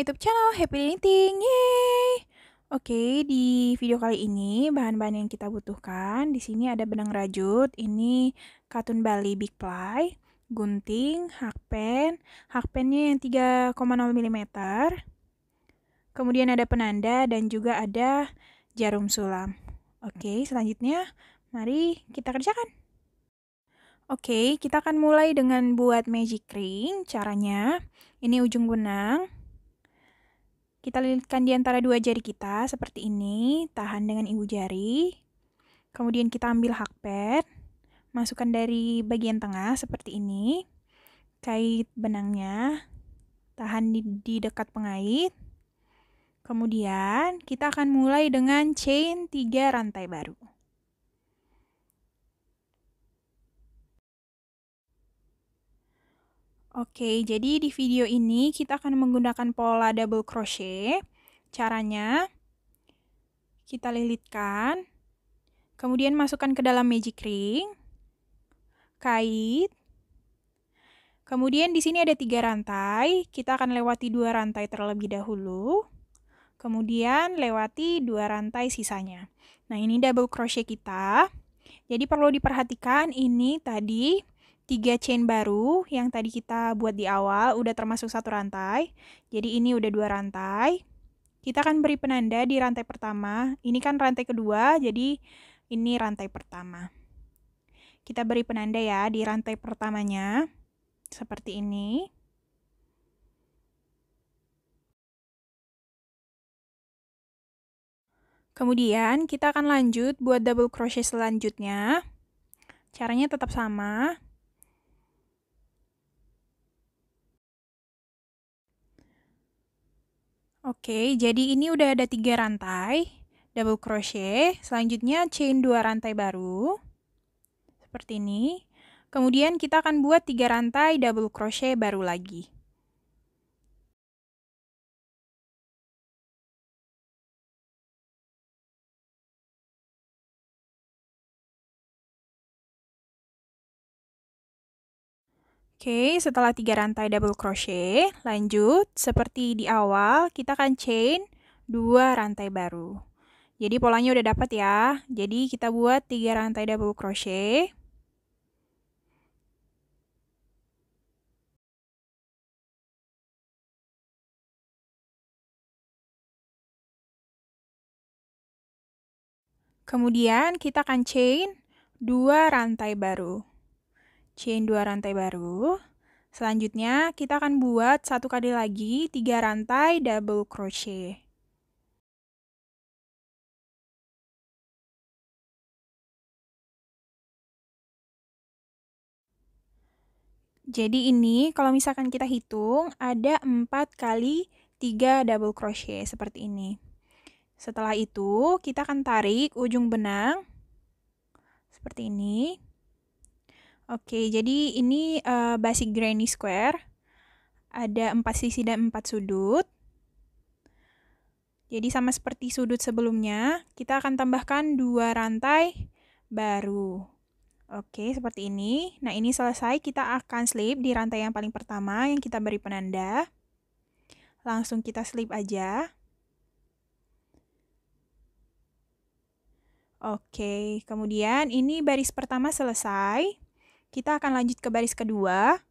YouTube channel Happy Knitting. Yeay! Oke, di video kali ini bahan-bahan yang kita butuhkan di sini ada benang rajut, ini katun Bali Big Ply, gunting, hakpennya yang 3,0 mm. Kemudian ada penanda dan juga ada jarum sulam. Oke, selanjutnya mari kita kerjakan. Oke, kita akan mulai dengan buat magic ring. Caranya, ini ujung benang. Kita lilitkan di antara dua jari kita, seperti ini. Tahan dengan ibu jari. Kemudian kita ambil hakpen. Masukkan dari bagian tengah, seperti ini. Kait benangnya. Tahan di dekat pengait. Kemudian, kita akan mulai dengan chain 3 rantai baru. Oke, jadi di video ini kita akan menggunakan pola double crochet. Caranya, kita lilitkan, kemudian masukkan ke dalam magic ring, kait. Kemudian di sini ada 3 rantai, kita akan lewati 2 rantai terlebih dahulu. Kemudian lewati 2 rantai sisanya. Nah, ini double crochet kita. Jadi perlu diperhatikan ini tadi 3 chain baru yang tadi kita buat di awal udah termasuk 1 rantai. Jadi ini udah 2 rantai. Kita akan beri penanda di rantai pertama. Ini kan rantai kedua, jadi ini rantai pertama. Kita beri penanda ya di rantai pertamanya. Seperti ini. Kemudian kita akan lanjut buat double crochet selanjutnya. Caranya tetap sama. Oke, jadi ini udah ada 3 rantai double crochet. Selanjutnya chain 2 rantai baru. Seperti ini. Kemudian kita akan buat 3 rantai double crochet baru lagi. Oke, setelah 3 rantai double crochet, lanjut seperti di awal, kita akan chain 2 rantai baru. Jadi polanya udah dapat ya. Jadi kita buat 3 rantai double crochet. Kemudian kita akan chain 2 rantai baru. Chain 2 rantai baru. Selanjutnya kita akan buat 1 kali lagi 3 rantai double crochet. Jadi ini kalau misalkan kita hitung ada 4 kali 3 double crochet seperti ini. Setelah itu kita akan tarik ujung benang seperti ini. Oke, jadi ini basic granny square. Ada 4 sisi dan 4 sudut. Jadi sama seperti sudut sebelumnya, kita akan tambahkan 2 rantai baru. Oke, seperti ini. Nah, ini selesai. Kita akan slip di rantai yang paling pertama yang kita beri penanda. Langsung kita slip aja. Oke, kemudian ini baris pertama selesai. Kita akan lanjut ke baris kedua.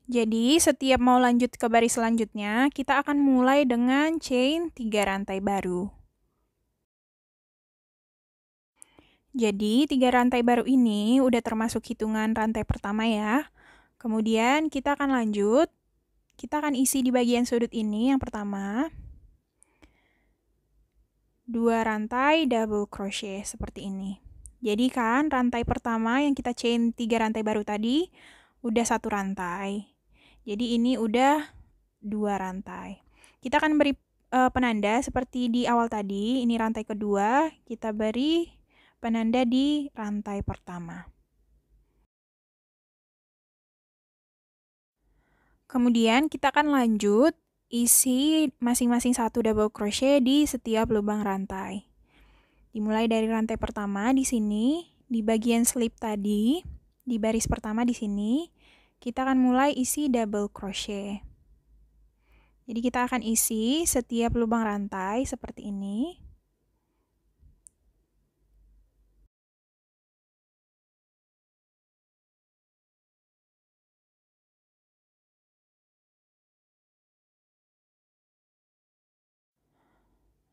Jadi, setiap mau lanjut ke baris selanjutnya, kita akan mulai dengan chain 3 rantai baru. Jadi, 3 rantai baru ini udah termasuk hitungan rantai pertama ya. Kemudian, kita akan lanjut. Kita akan isi di bagian sudut ini yang pertama. 2 rantai double crochet seperti ini. Jadi kan rantai pertama yang kita chain 3 rantai baru tadi udah 1 rantai. Jadi ini udah 2 rantai. Kita akan beri penanda seperti di awal tadi. Ini rantai kedua, kita beri penanda di rantai pertama. Kemudian kita akan lanjut isi masing-masing 1 double crochet di setiap lubang rantai. Dimulai dari rantai pertama di sini, di bagian slip tadi, di baris pertama di sini, kita akan mulai isi double crochet. Jadi kita akan isi setiap lubang rantai seperti ini.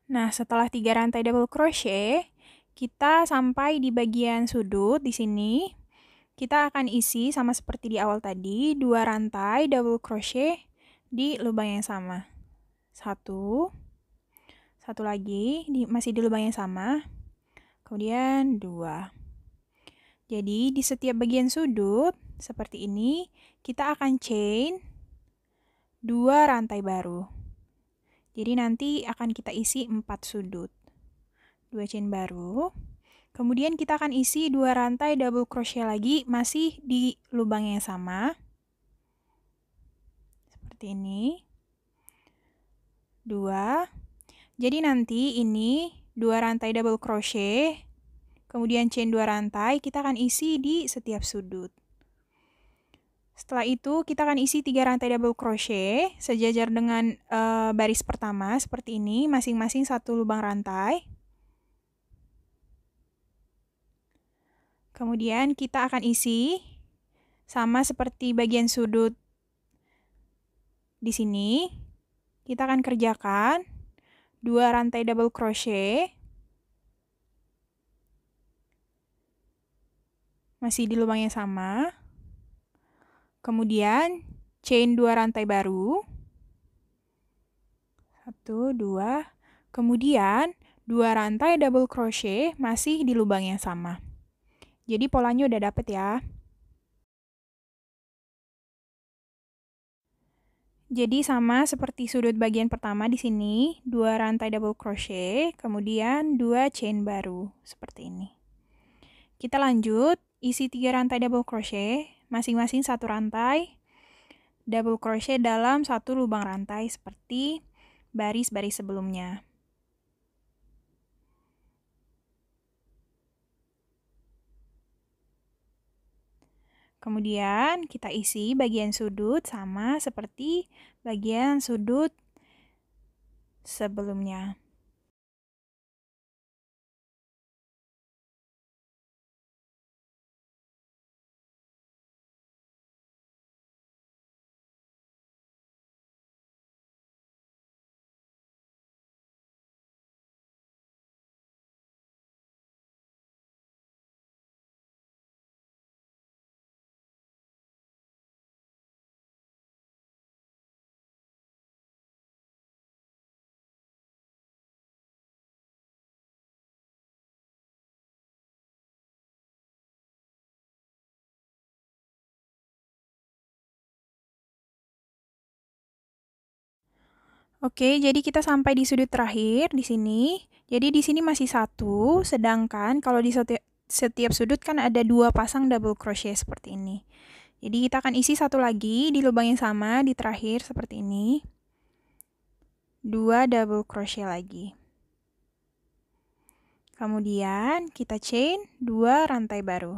Nah, setelah 3 rantai double crochet, kita sampai di bagian sudut di sini. Kita akan isi sama seperti di awal tadi, 2 rantai double crochet di lubang yang sama. Satu lagi, masih di lubang yang sama. Kemudian 2. Jadi, di setiap bagian sudut, seperti ini, kita akan chain 2 rantai baru. Jadi nanti akan kita isi 4 sudut. 2 chain baru. Kemudian kita akan isi 2 rantai double crochet lagi, masih di lubang yang sama. Seperti ini. 2. Jadi nanti ini 2 rantai double crochet, kemudian chain 2 rantai, kita akan isi di setiap sudut. Setelah itu, kita akan isi 3 rantai double crochet, sejajar dengan baris pertama, seperti ini, masing-masing 1 lubang rantai. Kemudian, kita akan isi, sama seperti bagian sudut di sini, kita akan kerjakan 2 rantai double crochet, masih di lubang yang sama. Kemudian, chain 2 rantai baru. 1, 2. Kemudian, 2 rantai double crochet masih di lubang yang sama. Jadi, polanya udah dapet ya. Jadi, sama seperti sudut bagian pertama di sini, 2 rantai double crochet, kemudian 2 chain baru, seperti ini. Kita lanjut, isi 3 rantai double crochet, masing-masing 1 rantai double crochet dalam 1 lubang rantai seperti baris-baris sebelumnya. Kemudian kita isi bagian sudut sama seperti bagian sudut sebelumnya. Oke, jadi kita sampai di sudut terakhir di sini. Jadi di sini masih 1, sedangkan kalau di setiap sudut kan ada 2 pasang double crochet seperti ini. Jadi kita akan isi 1 lagi di lubang yang sama di terakhir seperti ini. 2 double crochet lagi. Kemudian kita chain 2 rantai baru.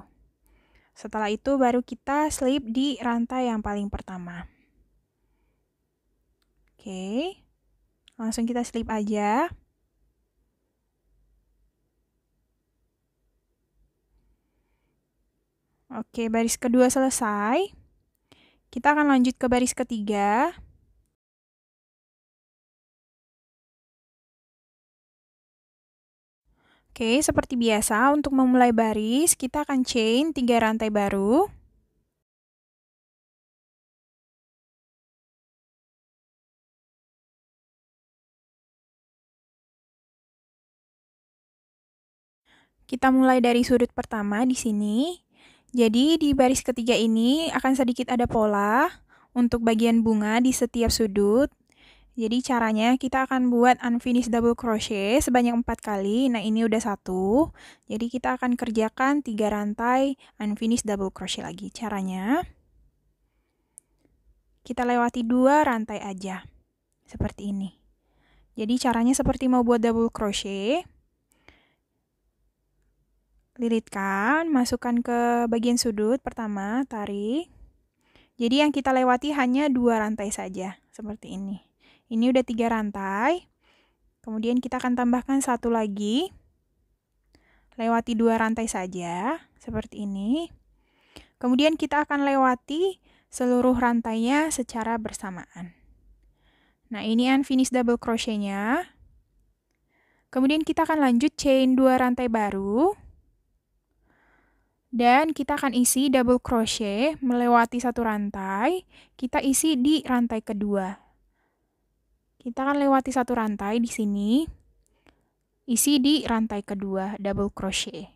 Setelah itu baru kita slip di rantai yang paling pertama. Oke. Langsung kita slip aja. Oke, baris kedua selesai. Kita akan lanjut ke baris ketiga. Oke, seperti biasa untuk memulai baris, kita akan chain 3 rantai baru. Kita mulai dari sudut pertama di sini. Jadi di baris ketiga ini akan sedikit ada pola untuk bagian bunga di setiap sudut. Jadi caranya kita akan buat unfinished double crochet sebanyak 4 kali. Nah, ini udah 1. Jadi kita akan kerjakan 3 rantai unfinished double crochet lagi. Caranya kita lewati 2 rantai aja. Seperti ini. Jadi caranya seperti mau buat double crochet. Lilitkan, masukkan ke bagian sudut pertama, tarik. Jadi yang kita lewati hanya 2 rantai saja, seperti ini. Ini udah 3 rantai. Kemudian kita akan tambahkan satu lagi. Lewati 2 rantai saja, seperti ini. Kemudian kita akan lewati seluruh rantainya secara bersamaan. Nah, ini unfinished double crochet-nya. Kemudian kita akan lanjut chain 2 rantai baru. Dan kita akan isi double crochet melewati satu rantai. Kita isi di rantai kedua. Kita akan lewati satu rantai di sini, isi di rantai kedua, double crochet.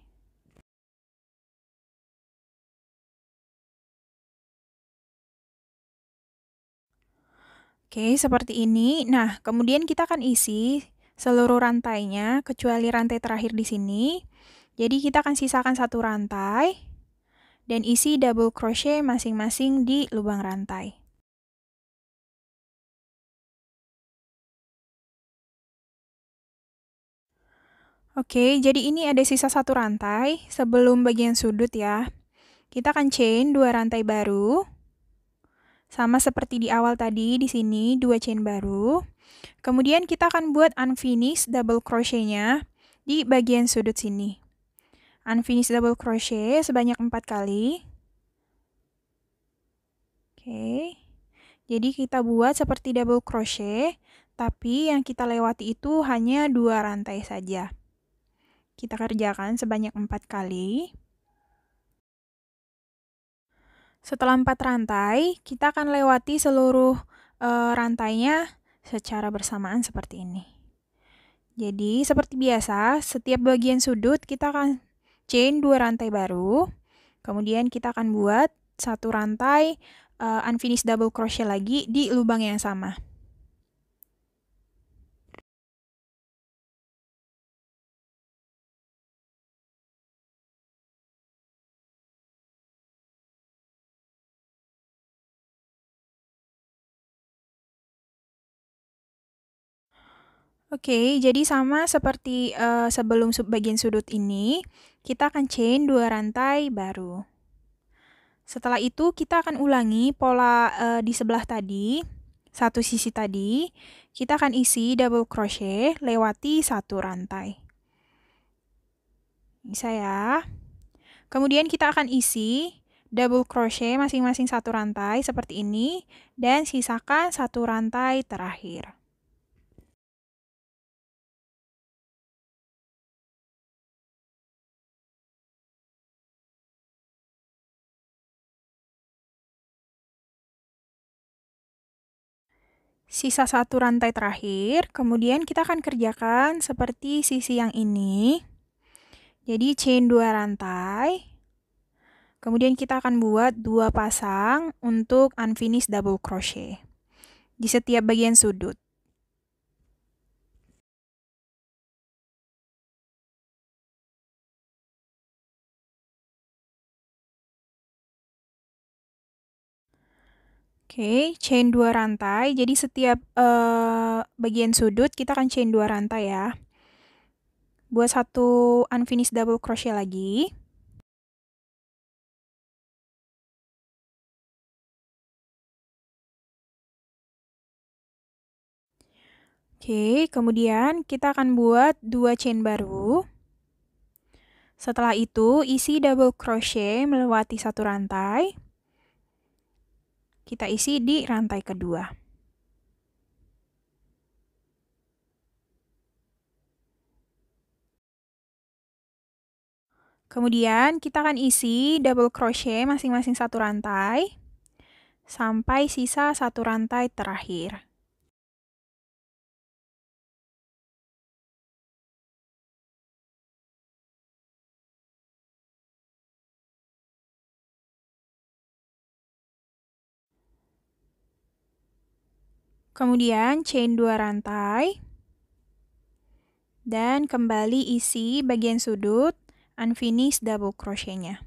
Oke, seperti ini. Nah, kemudian kita akan isi seluruh rantainya, kecuali rantai terakhir di sini. Jadi kita akan sisakan satu rantai, dan isi double crochet masing-masing di lubang rantai. Oke, jadi ini ada sisa satu rantai sebelum bagian sudut ya. Kita akan chain 2 rantai baru. Sama seperti di awal tadi, di sini 2 chain baru. Kemudian kita akan buat unfinished double crochet-nya di bagian sudut sini. Unfinished double crochet sebanyak 4 kali. Oke. Jadi kita buat seperti double crochet, tapi yang kita lewati itu hanya 2 rantai saja. Kita kerjakan sebanyak 4 kali. Setelah 4 rantai, kita akan lewati seluruh rantainya secara bersamaan seperti ini. Jadi, seperti biasa, setiap bagian sudut kita akan chain 2 rantai baru. Kemudian kita akan buat satu rantai unfinished double crochet lagi di lubang yang sama. Oke, jadi sama seperti sebelum bagian sudut ini, kita akan chain 2 rantai baru. Setelah itu kita akan ulangi pola di sebelah tadi, satu sisi tadi, kita akan isi double crochet lewati satu rantai. Bisa ya. Kemudian kita akan isi double crochet masing-masing satu rantai seperti ini, dan sisakan satu rantai terakhir. Sisa satu rantai terakhir, kemudian kita akan kerjakan seperti sisi yang ini. Jadi chain 2 rantai. Kemudian kita akan buat 2 pasang untuk unfinished double crochet di setiap bagian sudut. Oke, chain 2 rantai. Jadi setiap bagian sudut kita akan chain 2 rantai ya. Buat satu unfinished double crochet lagi. Oke, kemudian kita akan buat 2 chain baru. Setelah itu, isi double crochet melewati satu rantai. Kita isi di rantai kedua. Kemudian kita akan isi double crochet masing-masing satu rantai sampai sisa satu rantai terakhir. Kemudian chain 2 rantai dan kembali isi bagian sudut unfinished double crochet-nya.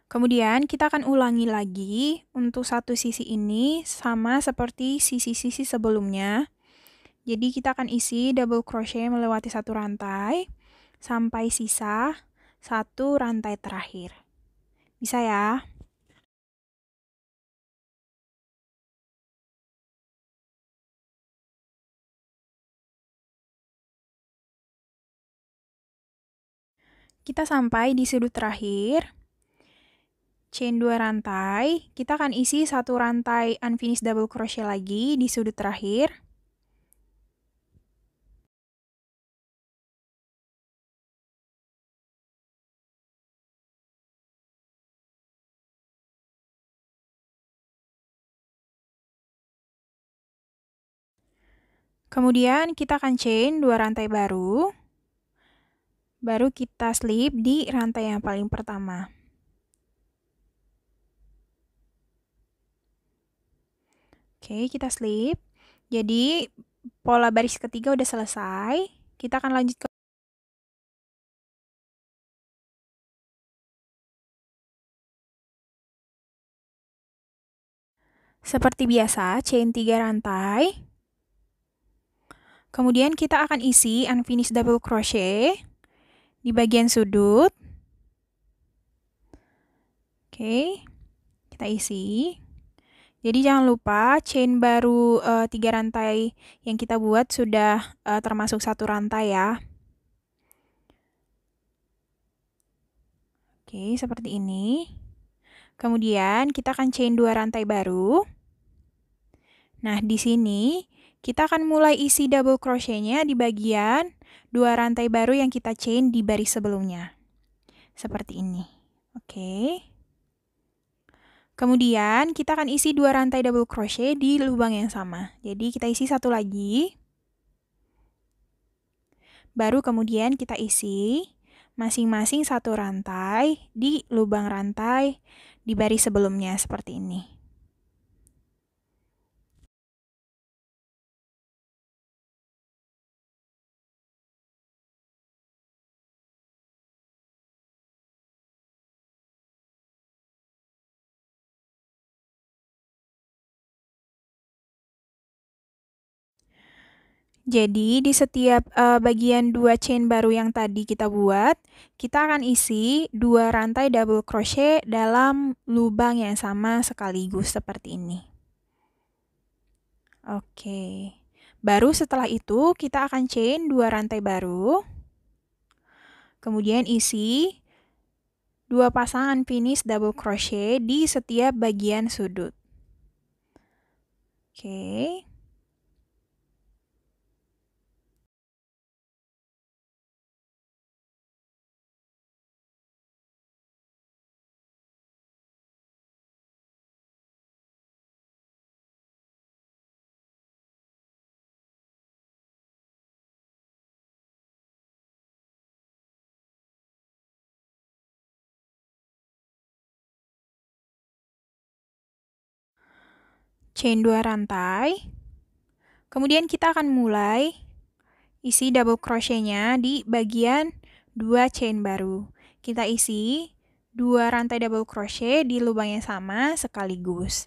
Kemudian kita akan ulangi lagi untuk satu sisi ini sama seperti sisi-sisi sebelumnya. Jadi kita akan isi double crochet melewati satu rantai sampai sisa satu rantai terakhir. Bisa ya? Kita sampai di sudut terakhir. Chain 2 rantai, kita akan isi satu rantai unfinished double crochet lagi di sudut terakhir. Kemudian kita akan chain 2 rantai baru. Baru kita slip di rantai yang paling pertama. Oke, kita slip. Jadi pola baris ketiga udah selesai. Kita akan lanjut ke seperti biasa, chain 3 rantai. Kemudian kita akan isi unfinished double crochet di bagian sudut. Oke, kita isi. Jadi jangan lupa chain baru 3 rantai yang kita buat sudah termasuk satu rantai ya. Oke, seperti ini. Kemudian kita akan chain 2 rantai baru. Nah, di sini kita akan mulai isi double crochet-nya di bagian 2 rantai baru yang kita chain di baris sebelumnya. Seperti ini. Oke. Kemudian kita akan isi 2 rantai double crochet di lubang yang sama. Jadi kita isi satu lagi. Baru kemudian kita isi masing-masing satu rantai di lubang rantai di baris sebelumnya seperti ini. Jadi di setiap bagian 2 chain baru yang tadi kita buat, kita akan isi 2 rantai double crochet dalam lubang yang sama sekaligus seperti ini. Oke. Baru setelah itu kita akan chain 2 rantai baru. Kemudian isi 2 pasang unfinished double crochet di setiap bagian sudut. Oke. Chain 2 rantai. Kemudian kita akan mulai isi double crochet-nya di bagian 2 chain baru. Kita isi 2 rantai double crochet di lubang yang sama sekaligus.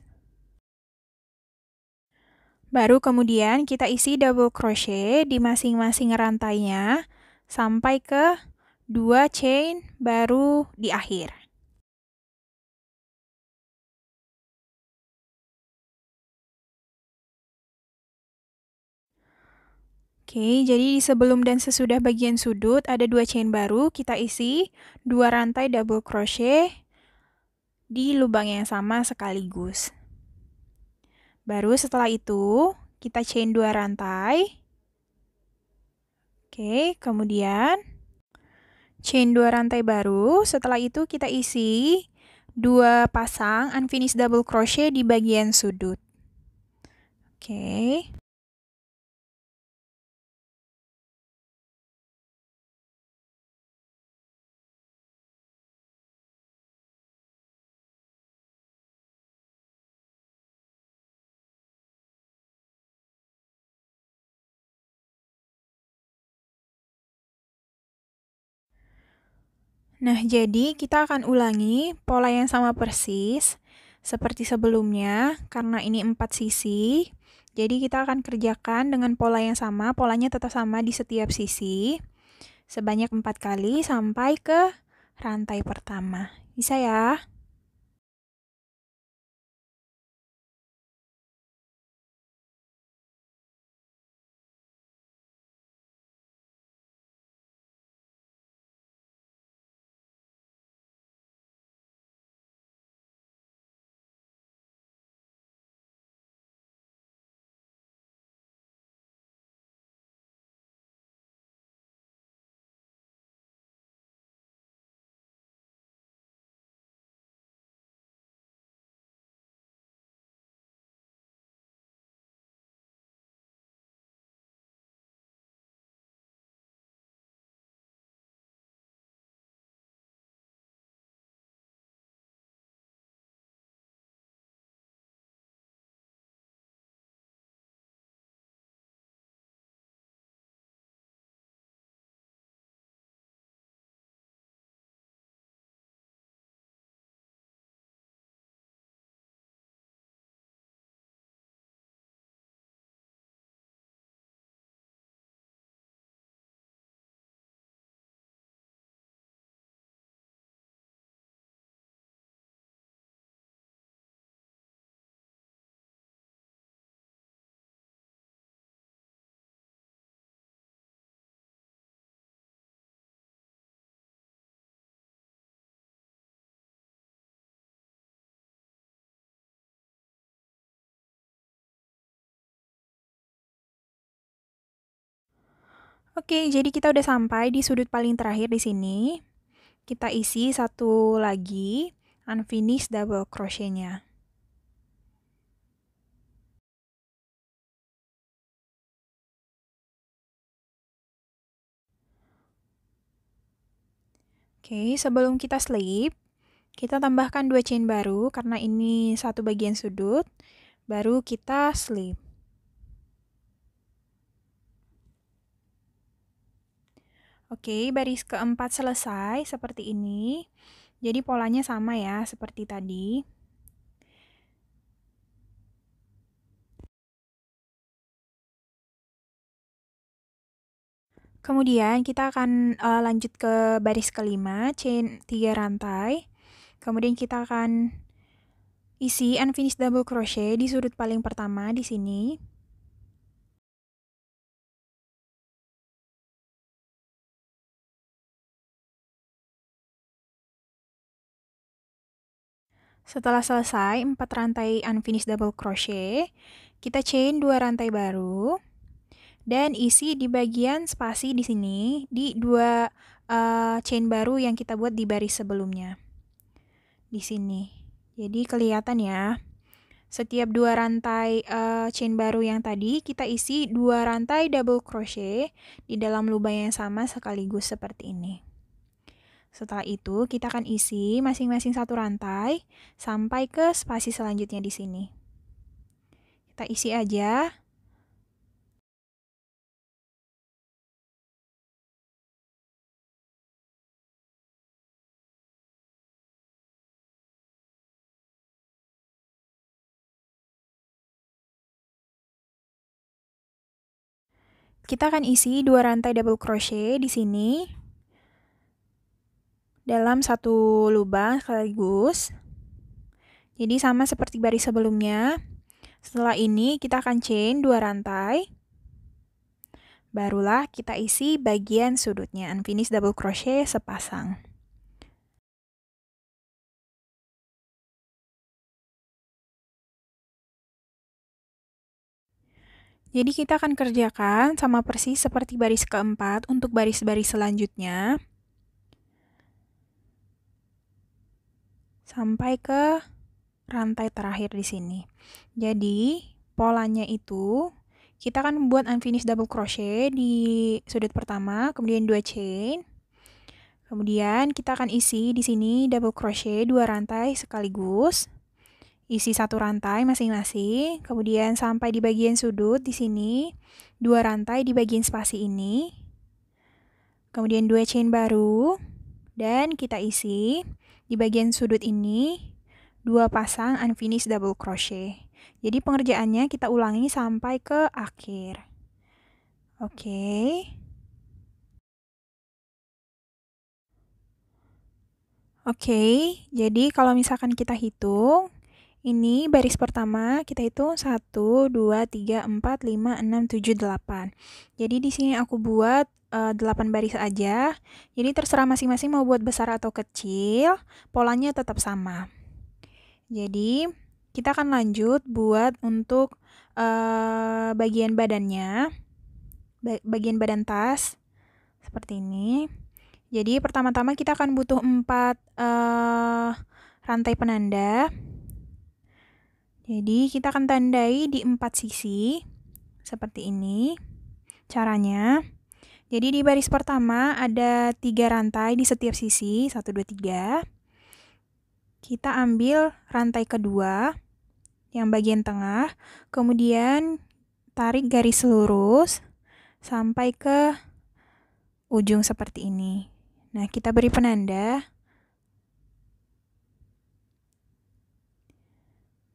Baru kemudian kita isi double crochet di masing-masing rantainya sampai ke 2 chain baru di akhir. Oke, jadi sebelum dan sesudah bagian sudut ada 2 chain baru, kita isi 2 rantai double crochet di lubang yang sama sekaligus. Baru setelah itu, kita chain 2 rantai. Oke, kemudian chain 2 rantai baru. Setelah itu kita isi 2 pasang unfinished double crochet di bagian sudut. Oke. Nah, jadi kita akan ulangi pola yang sama persis seperti sebelumnya. Karena ini 4 sisi, jadi kita akan kerjakan dengan pola yang sama, polanya tetap sama di setiap sisi, sebanyak 4 kali sampai ke rantai pertama. Bisa ya? Oke, jadi kita udah sampai di sudut paling terakhir di sini. Kita isi satu lagi unfinished double crochet-nya. Oke, sebelum kita slip, kita tambahkan 2 chain baru karena ini satu bagian sudut, baru kita slip. Oke, baris keempat selesai seperti ini. Jadi polanya sama ya, seperti tadi. Kemudian kita akan lanjut ke baris kelima, chain 3 rantai. Kemudian kita akan isi unfinished double crochet di sudut paling pertama di sini. Setelah selesai 4 rantai unfinished double crochet, kita chain 2 rantai baru dan isi di bagian spasi di sini di 2 chain baru yang kita buat di baris sebelumnya. Di sini. Jadi kelihatan ya. Setiap 2 rantai chain baru yang tadi kita isi 2 rantai double crochet di dalam lubang yang sama sekaligus seperti ini. Setelah itu, kita akan isi masing-masing satu rantai sampai ke spasi selanjutnya di sini. Kita isi aja. Kita akan isi 2 rantai double crochet di sini dalam satu lubang sekaligus. Jadi sama seperti baris sebelumnya. Setelah ini kita akan chain 2 rantai. Barulah kita isi bagian sudutnya unfinished double crochet sepasang. Jadi kita akan kerjakan sama persis seperti baris keempat untuk baris-baris selanjutnya. Sampai ke rantai terakhir di sini. Jadi, polanya itu kita akan membuat unfinished double crochet di sudut pertama, kemudian 2 chain. Kemudian kita akan isi di sini double crochet 2 rantai sekaligus. Isi satu rantai masing-masing, kemudian sampai di bagian sudut di sini, 2 rantai di bagian spasi ini. Kemudian 2 chain baru Dan kita isi di bagian sudut ini 2 pasang unfinished double crochet. Jadi pengerjaannya kita ulangi sampai ke akhir. Oke. Oke, jadi kalau misalkan kita hitung, ini baris pertama kita hitung 1, 2, 3, 4, 5, 6, 7, 8. Jadi di sini aku buat 8 baris aja. Jadi terserah masing-masing mau buat besar atau kecil, polanya tetap sama. Jadi kita akan lanjut buat untuk bagian badannya, bagian badan tas, seperti ini. Jadi pertama-tama kita akan butuh 4 rantai penanda. Jadi kita akan tandai di 4 sisi, seperti ini caranya. Jadi di baris pertama ada 3 rantai di setiap sisi, 1, 2, 3. Kita ambil rantai kedua, yang bagian tengah, kemudian tarik garis lurus sampai ke ujung seperti ini. Nah, kita beri penanda.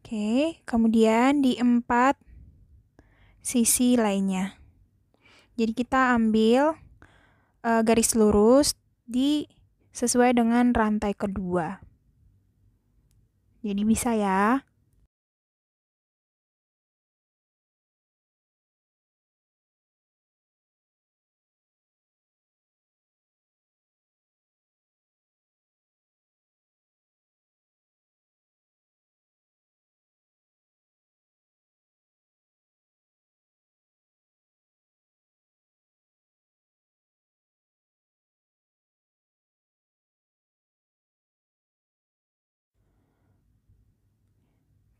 Oke, kemudian di 4 sisi lainnya. Jadi kita ambil garis lurus sesuai dengan rantai kedua. Jadi bisa ya.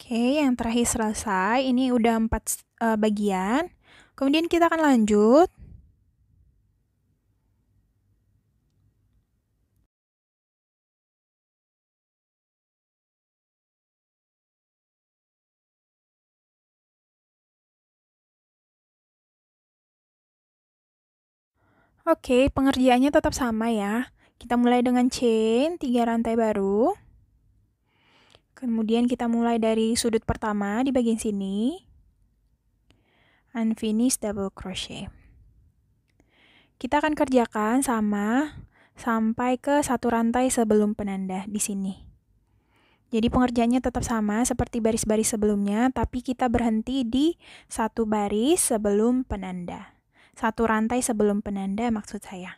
Oke, yang terakhir selesai. Ini udah 4 bagian. Kemudian kita akan lanjut. Oke, pengerjaannya tetap sama ya. Kita mulai dengan chain 3 rantai baru. Kemudian kita mulai dari sudut pertama di bagian sini. Unfinished double crochet. Kita akan kerjakan sama sampai ke 1 rantai sebelum penanda di sini. Jadi pengerjaannya tetap sama seperti baris-baris sebelumnya, tapi kita berhenti di 1 baris sebelum penanda. 1 rantai sebelum penanda maksud saya.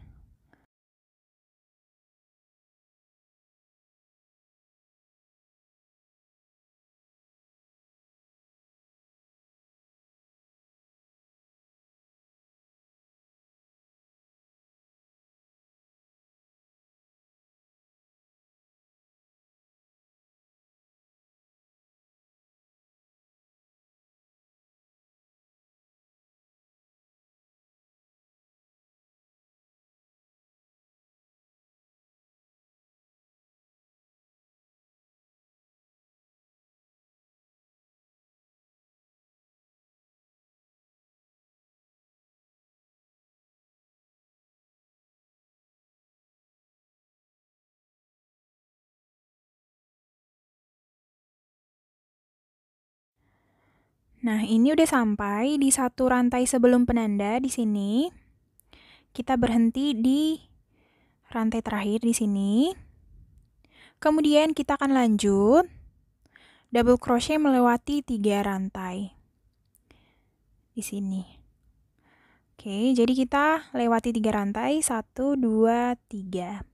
Nah, ini udah sampai di 1 rantai sebelum penanda di sini. Kita berhenti di rantai terakhir di sini. Kemudian kita akan lanjut double crochet melewati 3 rantai di sini. Oke, jadi kita lewati 3 rantai, 1, 2, 3.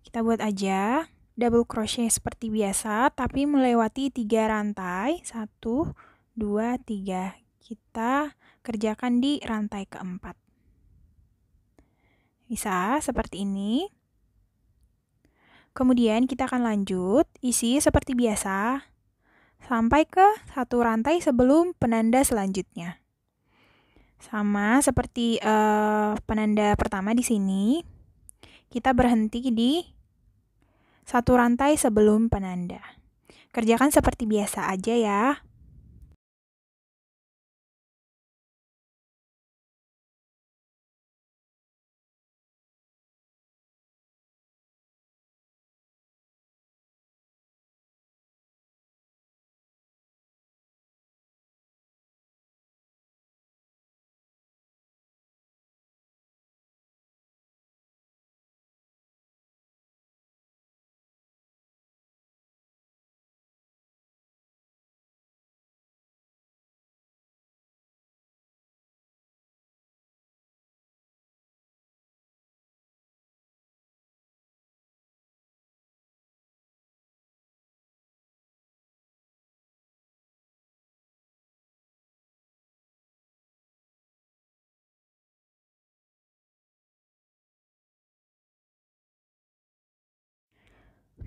Kita buat aja double crochet seperti biasa, tapi melewati 3 rantai, 1, 2, 3. Kita kerjakan di rantai keempat. Bisa seperti ini. Kemudian kita akan lanjut, isi seperti biasa, sampai ke 1 rantai sebelum penanda selanjutnya. Sama seperti penanda pertama di sini, kita berhenti di 1 rantai sebelum penanda. Kerjakan seperti biasa aja ya.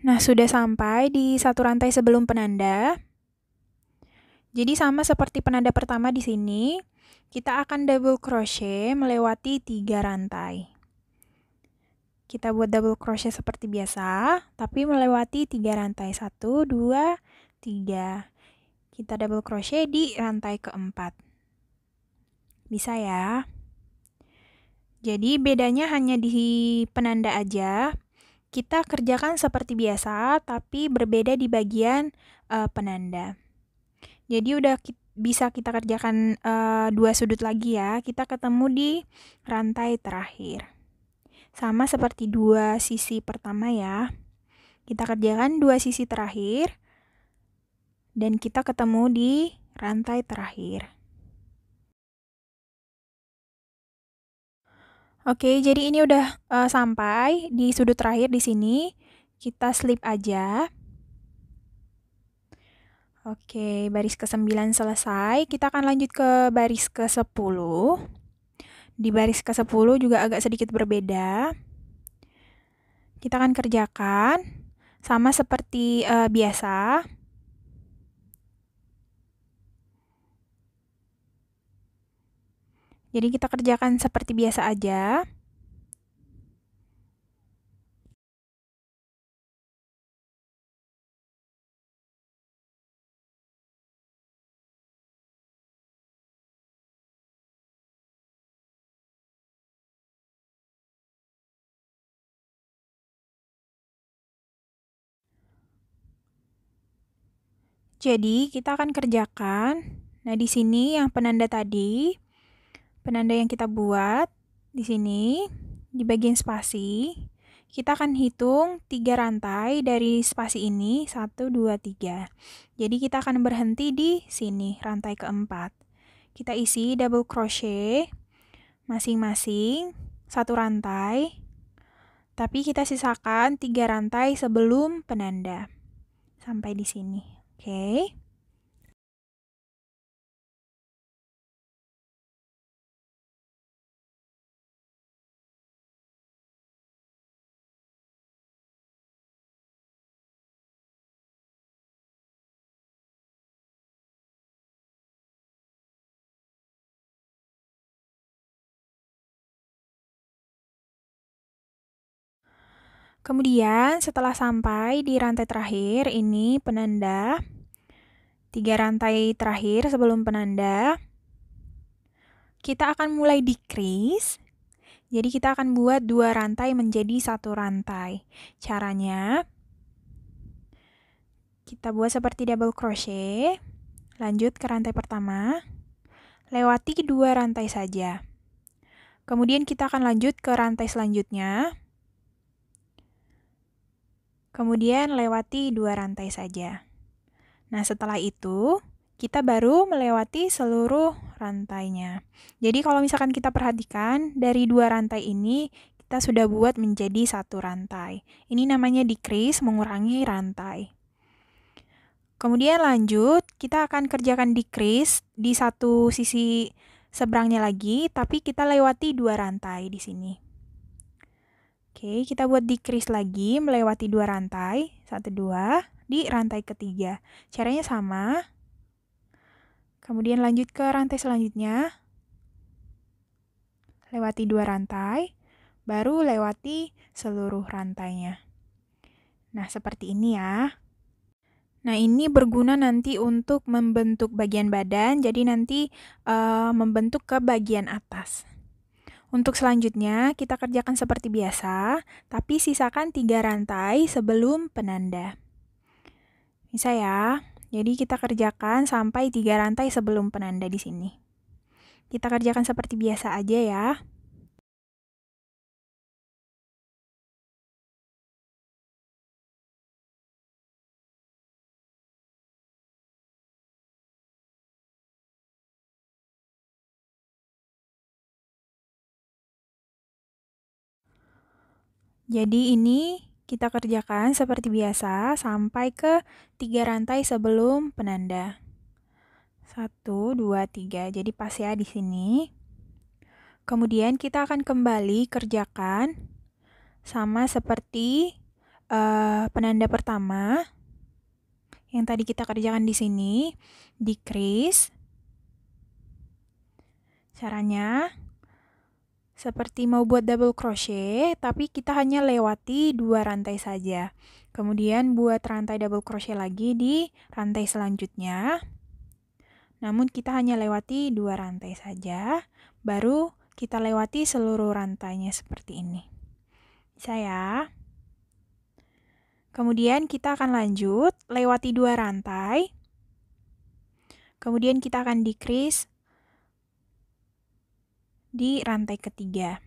Nah, sudah sampai di satu rantai sebelum penanda. Jadi sama seperti penanda pertama di sini, kita akan double crochet melewati 3 rantai. Kita buat double crochet seperti biasa, tapi melewati 3 rantai. 1, 2, 3. Kita double crochet di rantai keempat. Bisa ya? Jadi bedanya hanya di penanda aja. Kita kerjakan seperti biasa, tapi berbeda di bagian penanda. Jadi udah bisa kita kerjakan 2 sudut lagi ya. Kita ketemu di rantai terakhir. Sama seperti 2 sisi pertama ya. Kita kerjakan 2 sisi terakhir. Dan kita ketemu di rantai terakhir. Oke, jadi ini udah sampai di sudut terakhir di sini. Kita slip aja. Oke, baris ke-9 selesai. Kita akan lanjut ke baris ke-10. Di baris ke-10 juga agak sedikit berbeda. Kita akan kerjakan sama seperti biasa. Jadi kita kerjakan seperti biasa aja. Jadi kita akan kerjakan. Nah, di sini yang penanda tadi, penanda yang kita buat di sini di bagian spasi, kita akan hitung 3 rantai dari spasi ini, 1, 2, 3. Jadi kita akan berhenti di sini, rantai keempat. Kita isi double crochet masing-masing 1 rantai, tapi kita sisakan 3 rantai sebelum penanda. Sampai di sini. Oke. Kemudian setelah sampai di rantai terakhir, ini penanda. 3 rantai terakhir sebelum penanda. Kita akan mulai decrease. Jadi kita akan buat 2 rantai menjadi 1 rantai. Caranya, kita buat seperti double crochet. Lanjut ke rantai pertama. Lewati 2 rantai saja. Kemudian kita akan lanjut ke rantai selanjutnya. Kemudian lewati 2 rantai saja. Nah, setelah itu, kita baru melewati seluruh rantainya. Jadi kalau misalkan kita perhatikan, dari 2 rantai ini, kita sudah buat menjadi 1 rantai. Ini namanya decrease, mengurangi rantai. Kemudian lanjut, kita akan kerjakan decrease di satu sisi seberangnya lagi, tapi kita lewati 2 rantai di sini. Oke, kita buat decrease lagi, melewati 2 rantai, 1, 2, di rantai ketiga. Caranya sama. Kemudian lanjut ke rantai selanjutnya. Lewati 2 rantai, baru lewati seluruh rantainya. Nah, seperti ini ya. Nah, ini berguna nanti untuk membentuk bagian badan, jadi nanti membentuk ke bagian atas. Untuk selanjutnya, kita kerjakan seperti biasa, tapi sisakan 3 rantai sebelum penanda. Bisa ya? Jadi kita kerjakan sampai 3 rantai sebelum penanda di sini. Kita kerjakan seperti biasa aja ya. Jadi ini kita kerjakan seperti biasa sampai ke 3 rantai sebelum penanda. 1, 2, 3. Jadi pas ya di sini. Kemudian kita akan kembali kerjakan sama seperti penanda pertama yang tadi kita kerjakan di sini, decrease. Caranya seperti mau buat double crochet, tapi kita hanya lewati 2 rantai saja. Kemudian buat rantai double crochet lagi di rantai selanjutnya. Namun kita hanya lewati 2 rantai saja, baru kita lewati seluruh rantainya seperti ini. Bisa ya? Kemudian kita akan lanjut, lewati 2 rantai. Kemudian kita akan decrease di rantai ketiga.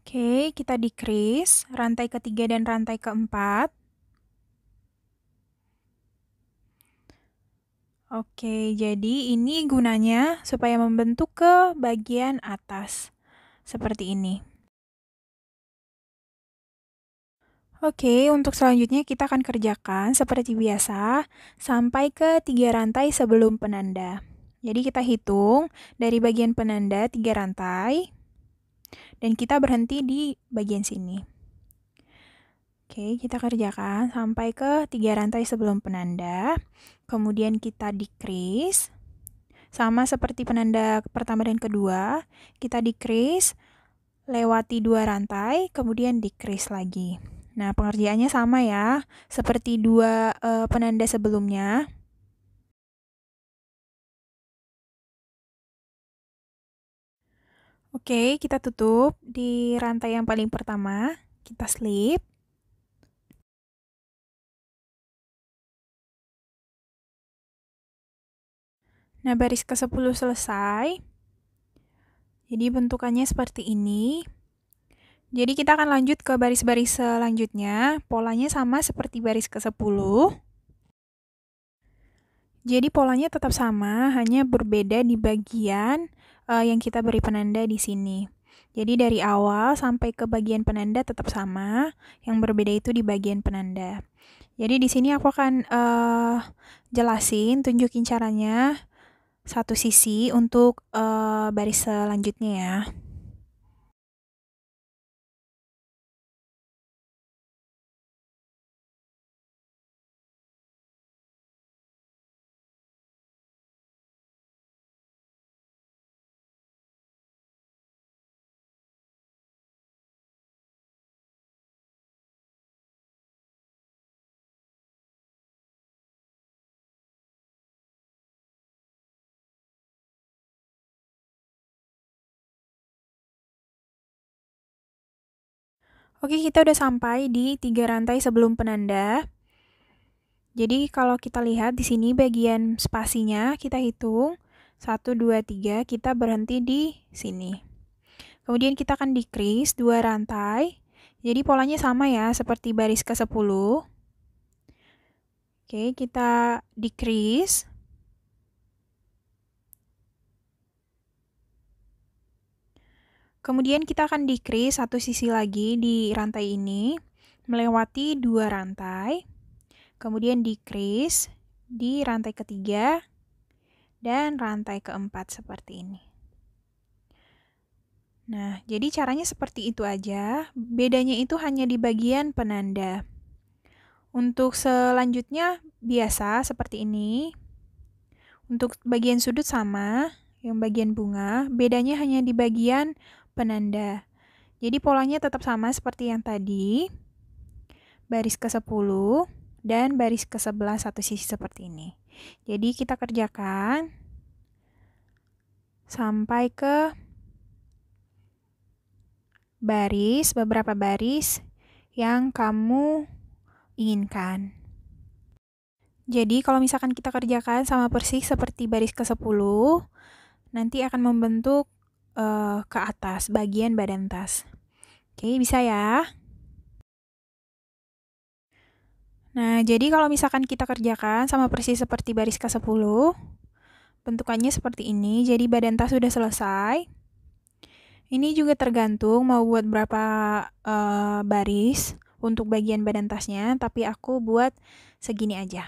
Oke, kita decrease rantai ketiga dan rantai keempat. Oke, jadi ini gunanya supaya membentuk ke bagian atas. Seperti ini. Oke, untuk selanjutnya kita akan kerjakan seperti biasa sampai ke 3 rantai sebelum penanda. Jadi kita hitung dari bagian penanda 3 rantai dan kita berhenti di bagian sini. Oke, kita kerjakan sampai ke 3 rantai sebelum penanda. Kemudian kita decrease. Sama seperti penanda pertama dan kedua, kita decrease, lewati 2 rantai, kemudian decrease lagi. Nah, pengerjaannya sama ya, seperti 2 penanda sebelumnya. Oke, kita tutup di rantai yang paling pertama, kita slip. Nah, baris ke-10 selesai. Jadi bentukannya seperti ini. Jadi kita akan lanjut ke baris-baris selanjutnya. Polanya sama seperti baris ke-10. Jadi polanya tetap sama, hanya berbeda di bagian yang kita beri penanda di sini. Jadi dari awal sampai ke bagian penanda tetap sama, yang berbeda itu di bagian penanda. Jadi di sini aku akan jelasin, tunjukin caranya satu sisi untuk baris selanjutnya ya. Oke, kita udah sampai di 3 rantai sebelum penanda. Jadi kalau kita lihat di sini bagian spasinya kita hitung 1, 2, 3, kita berhenti di sini. Kemudian kita akan decrease 2 rantai. Jadi polanya sama ya seperti baris ke-10. Oke, kita decrease. Kemudian kita akan decrease satu sisi lagi di rantai ini, melewati 2 rantai. Kemudian decrease di rantai ketiga dan rantai keempat seperti ini. Nah, jadi caranya seperti itu aja. Bedanya itu hanya di bagian penanda. Untuk selanjutnya biasa seperti ini. Untuk bagian sudut sama, yang bagian bunga, bedanya hanya di bagian penanda. Jadi polanya tetap sama seperti yang tadi. Baris ke-10 dan baris ke-11 satu sisi seperti ini. Jadi kita kerjakan sampai ke beberapa baris yang kamu inginkan. Jadi kalau misalkan kita kerjakan sama persis seperti baris ke-10, nanti akan membentuk ke atas, bagian badan tas. Oke, bisa ya? Nah, jadi kalau misalkan kita kerjakan sama persis seperti baris ke-10, bentukannya seperti ini. Jadi badan tas sudah selesai. Ini juga tergantung mau buat berapa baris untuk bagian badan tasnya, tapi aku buat segini aja.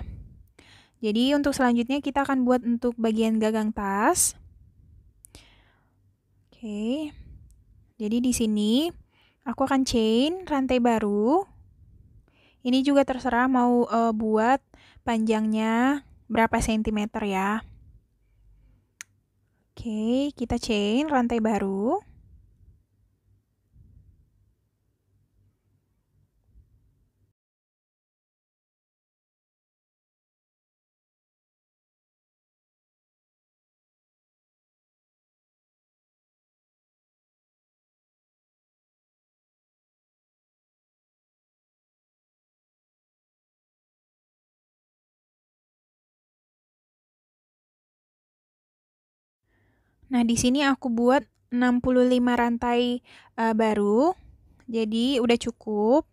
Jadi untuk selanjutnya kita akan buat untuk bagian gagang tas. Oke. Jadi di sini aku akan chain rantai baru. Ini juga terserah mau buat panjangnya berapa sentimeter ya. Oke, kita chain rantai baru. Nah, di sini aku buat 65 rantai baru. Jadi udah cukup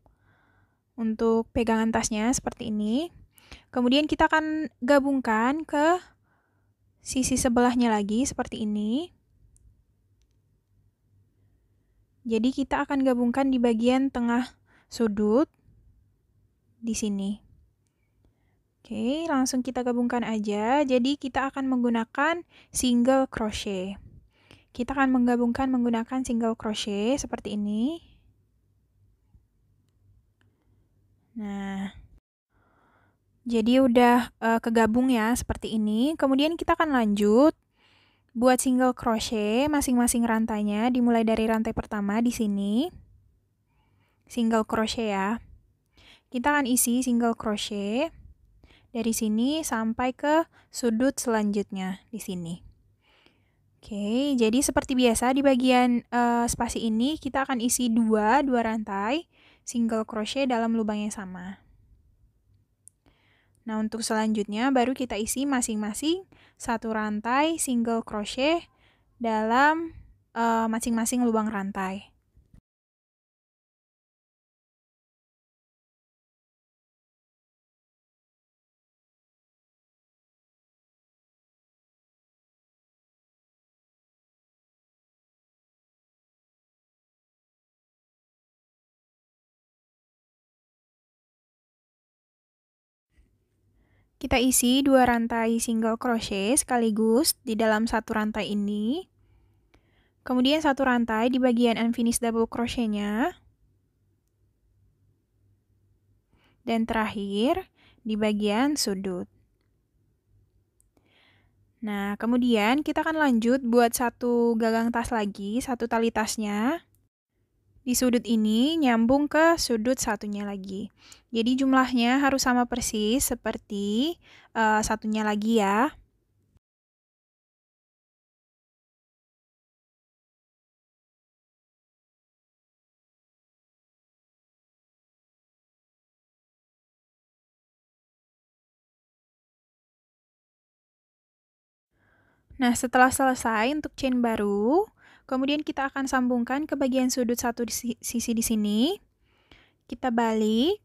untuk pegangan tasnya seperti ini. Kemudian kita akan gabungkan ke sisi sebelahnya lagi seperti ini. Jadi kita akan gabungkan di bagian tengah sudut di sini. Oke, langsung kita gabungkan aja. Jadi kita akan menggunakan single crochet. Kita akan menggabungkan menggunakan single crochet seperti ini. Nah, jadi udah kegabung ya seperti ini. Kemudian kita akan lanjut buat single crochet masing-masing rantainya, dimulai dari rantai pertama di sini. Single crochet ya. Kita akan isi single crochet dari sini sampai ke sudut selanjutnya di sini. Oke, jadi seperti biasa di bagian spasi ini kita akan isi dua rantai single crochet dalam lubang yang sama. Nah, untuk selanjutnya baru kita isi masing-masing satu rantai single crochet dalam masing-masing lubang rantai. Kita isi dua rantai single crochet sekaligus di dalam satu rantai ini. Kemudian satu rantai di bagian unfinished double crochet-nya. Dan terakhir di bagian sudut. Nah, kemudian kita akan lanjut buat satu gagang tas lagi, satu tali tasnya. Di sudut ini nyambung ke sudut satunya lagi. Jadi jumlahnya harus sama persis seperti satunya lagi ya. Nah, setelah selesai untuk chain baru, kemudian kita akan sambungkan ke bagian sudut satu sisi di sini. Kita balik,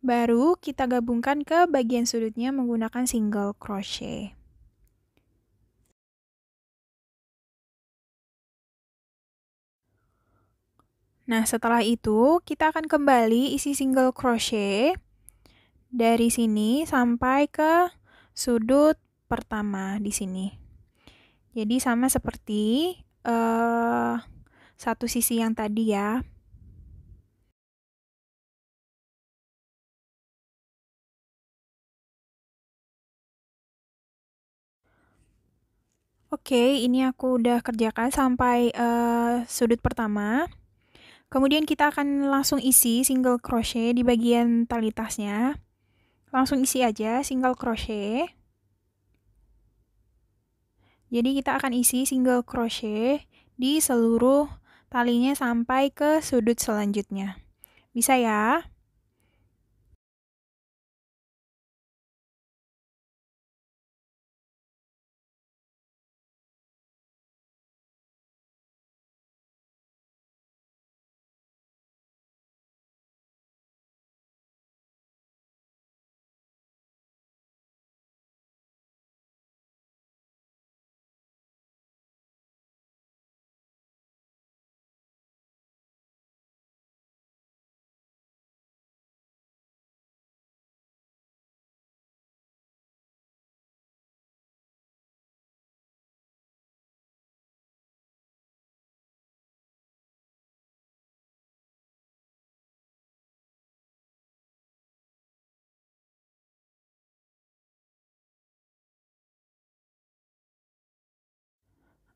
baru kita gabungkan ke bagian sudutnya menggunakan single crochet. Nah, setelah itu kita akan kembali isi single crochet dari sini sampai ke sudut pertama di sini. Jadi sama seperti satu sisi yang tadi ya. Oke, ini aku udah kerjakan sampai sudut pertama. Kemudian kita akan langsung isi single crochet di bagian tali tasnya. Langsung isi aja single crochet. Jadi kita akan isi single crochet di seluruh talinya sampai ke sudut selanjutnya. Bisa ya?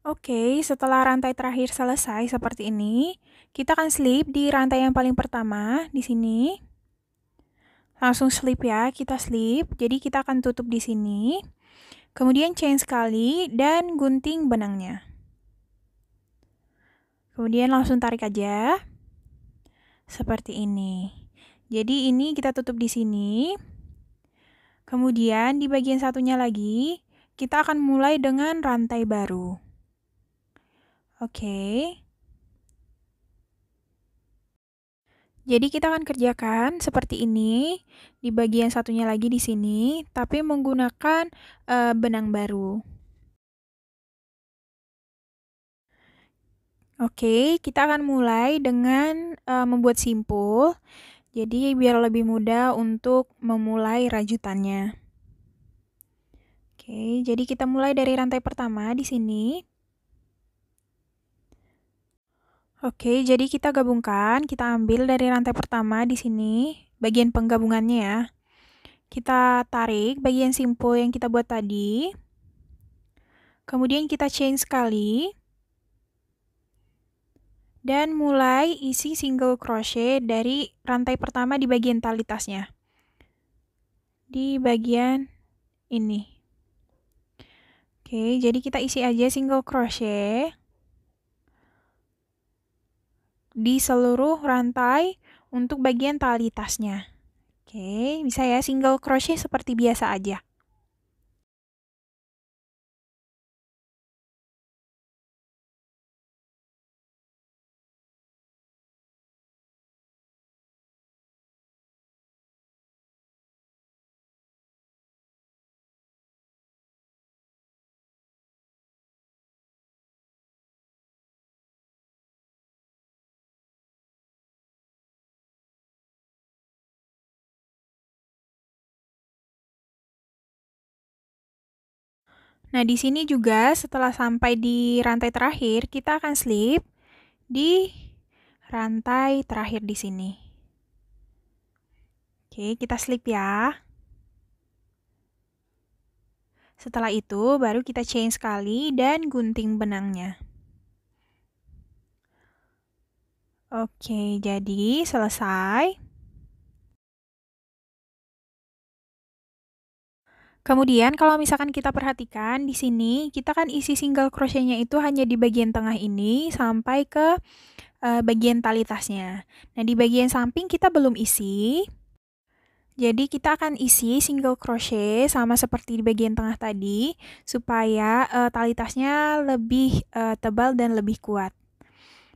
Oke, setelah rantai terakhir selesai seperti ini, kita akan slip di rantai yang paling pertama di sini. Langsung slip ya, kita slip. Jadi kita akan tutup di sini. Kemudian chain sekali dan gunting benangnya. Kemudian langsung tarik aja. Seperti ini. Jadi ini kita tutup di sini. Kemudian di bagian satunya lagi, kita akan mulai dengan rantai baru. Oke. Jadi kita akan kerjakan seperti ini di bagian satunya lagi di sini, tapi menggunakan benang baru. Oke, kita akan mulai dengan membuat simpul. Jadi biar lebih mudah untuk memulai rajutannya. Oke, jadi kita mulai dari rantai pertama di sini. Oke, jadi kita gabungkan, kita ambil dari rantai pertama di sini, bagian penggabungannya ya. Kita tarik bagian simpul yang kita buat tadi. Kemudian kita chain sekali. Dan mulai isi single crochet dari rantai pertama di bagian tali tasnya. Di bagian ini. Oke, jadi kita isi aja single crochet di seluruh rantai untuk bagian tali tasnya. Oke, bisa ya single crochet seperti biasa aja. Nah, di sini juga setelah sampai di rantai terakhir, kita akan slip di rantai terakhir di sini. Oke, kita slip ya. Setelah itu, baru kita chain sekali dan gunting benangnya. Oke, jadi selesai. Kemudian kalau misalkan kita perhatikan di sini, kita kan isi single crochetnya itu hanya di bagian tengah ini sampai ke bagian tali tasnya. Nah, di bagian samping kita belum isi. Jadi kita akan isi single crochet sama seperti di bagian tengah tadi supaya tali tasnya lebih tebal dan lebih kuat.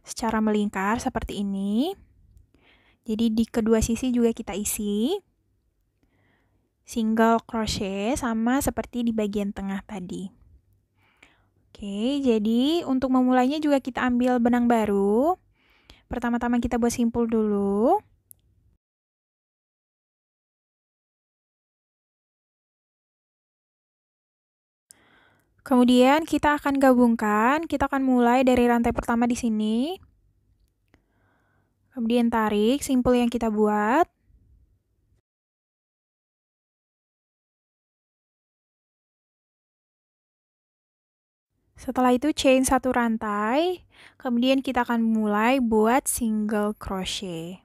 Secara melingkar seperti ini. Jadi di kedua sisi juga kita isi single crochet sama seperti di bagian tengah tadi. Oke, jadi untuk memulainya juga kita ambil benang baru. Pertama-tama kita buat simpul dulu. Kemudian kita akan gabungkan, kita akan mulai dari rantai pertama di sini. Kemudian tarik simpul yang kita buat. Setelah itu chain satu rantai, kemudian kita akan mulai buat single crochet.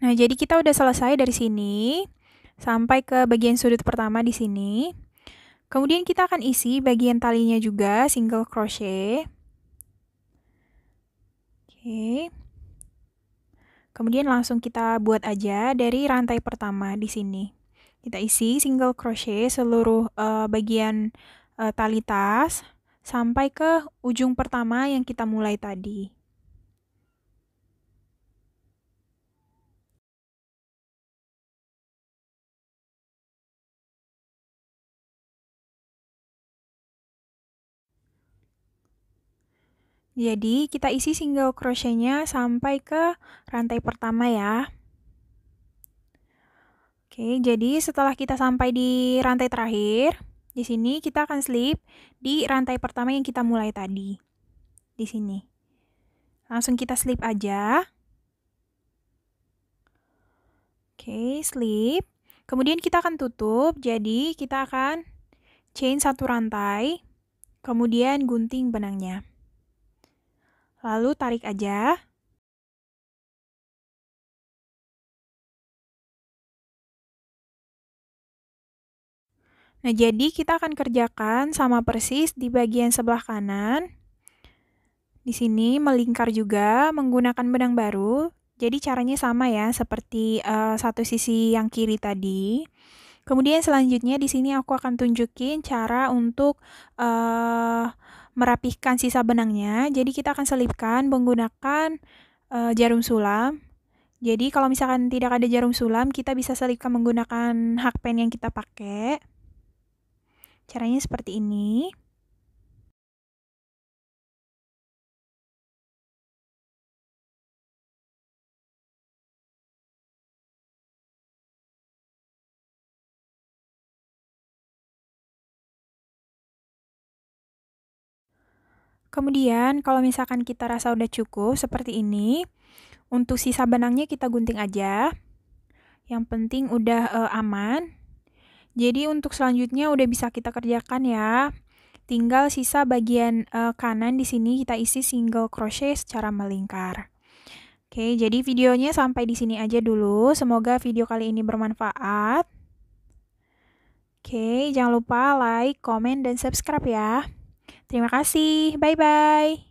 Nah, jadi kita udah selesai dari sini sampai ke bagian sudut pertama di sini. Kemudian kita akan isi bagian talinya juga single crochet. Oke. Kemudian langsung kita buat aja dari rantai pertama di sini. Kita isi single crochet seluruh bagian tali tas sampai ke ujung pertama yang kita mulai tadi. Jadi, kita isi single crochet-nya sampai ke rantai pertama ya. Oke, jadi setelah kita sampai di rantai terakhir, di sini kita akan slip di rantai pertama yang kita mulai tadi. Di sini. Langsung kita slip aja. Oke, slip. Kemudian kita akan tutup, jadi kita akan chain satu rantai, kemudian gunting benangnya. Lalu tarik aja. Nah, jadi kita akan kerjakan sama persis di bagian sebelah kanan. Di sini melingkar juga menggunakan benang baru. Jadi caranya sama ya, seperti satu sisi yang kiri tadi. Kemudian selanjutnya di sini aku akan tunjukin cara untuk merapihkan sisa benangnya. Jadi kita akan selipkan menggunakan jarum sulam. Jadi kalau misalkan tidak ada jarum sulam, kita bisa selipkan menggunakan hakpen yang kita pakai. Caranya seperti ini. Kemudian kalau misalkan kita rasa udah cukup seperti ini, untuk sisa benangnya kita gunting aja. Yang penting udah aman. Jadi untuk selanjutnya udah bisa kita kerjakan ya. Tinggal sisa bagian kanan di sini kita isi single crochet secara melingkar. Oke, jadi videonya sampai di sini aja dulu. Semoga video kali ini bermanfaat. Oke, jangan lupa like, komen, dan subscribe ya. Terima kasih. Bye-bye.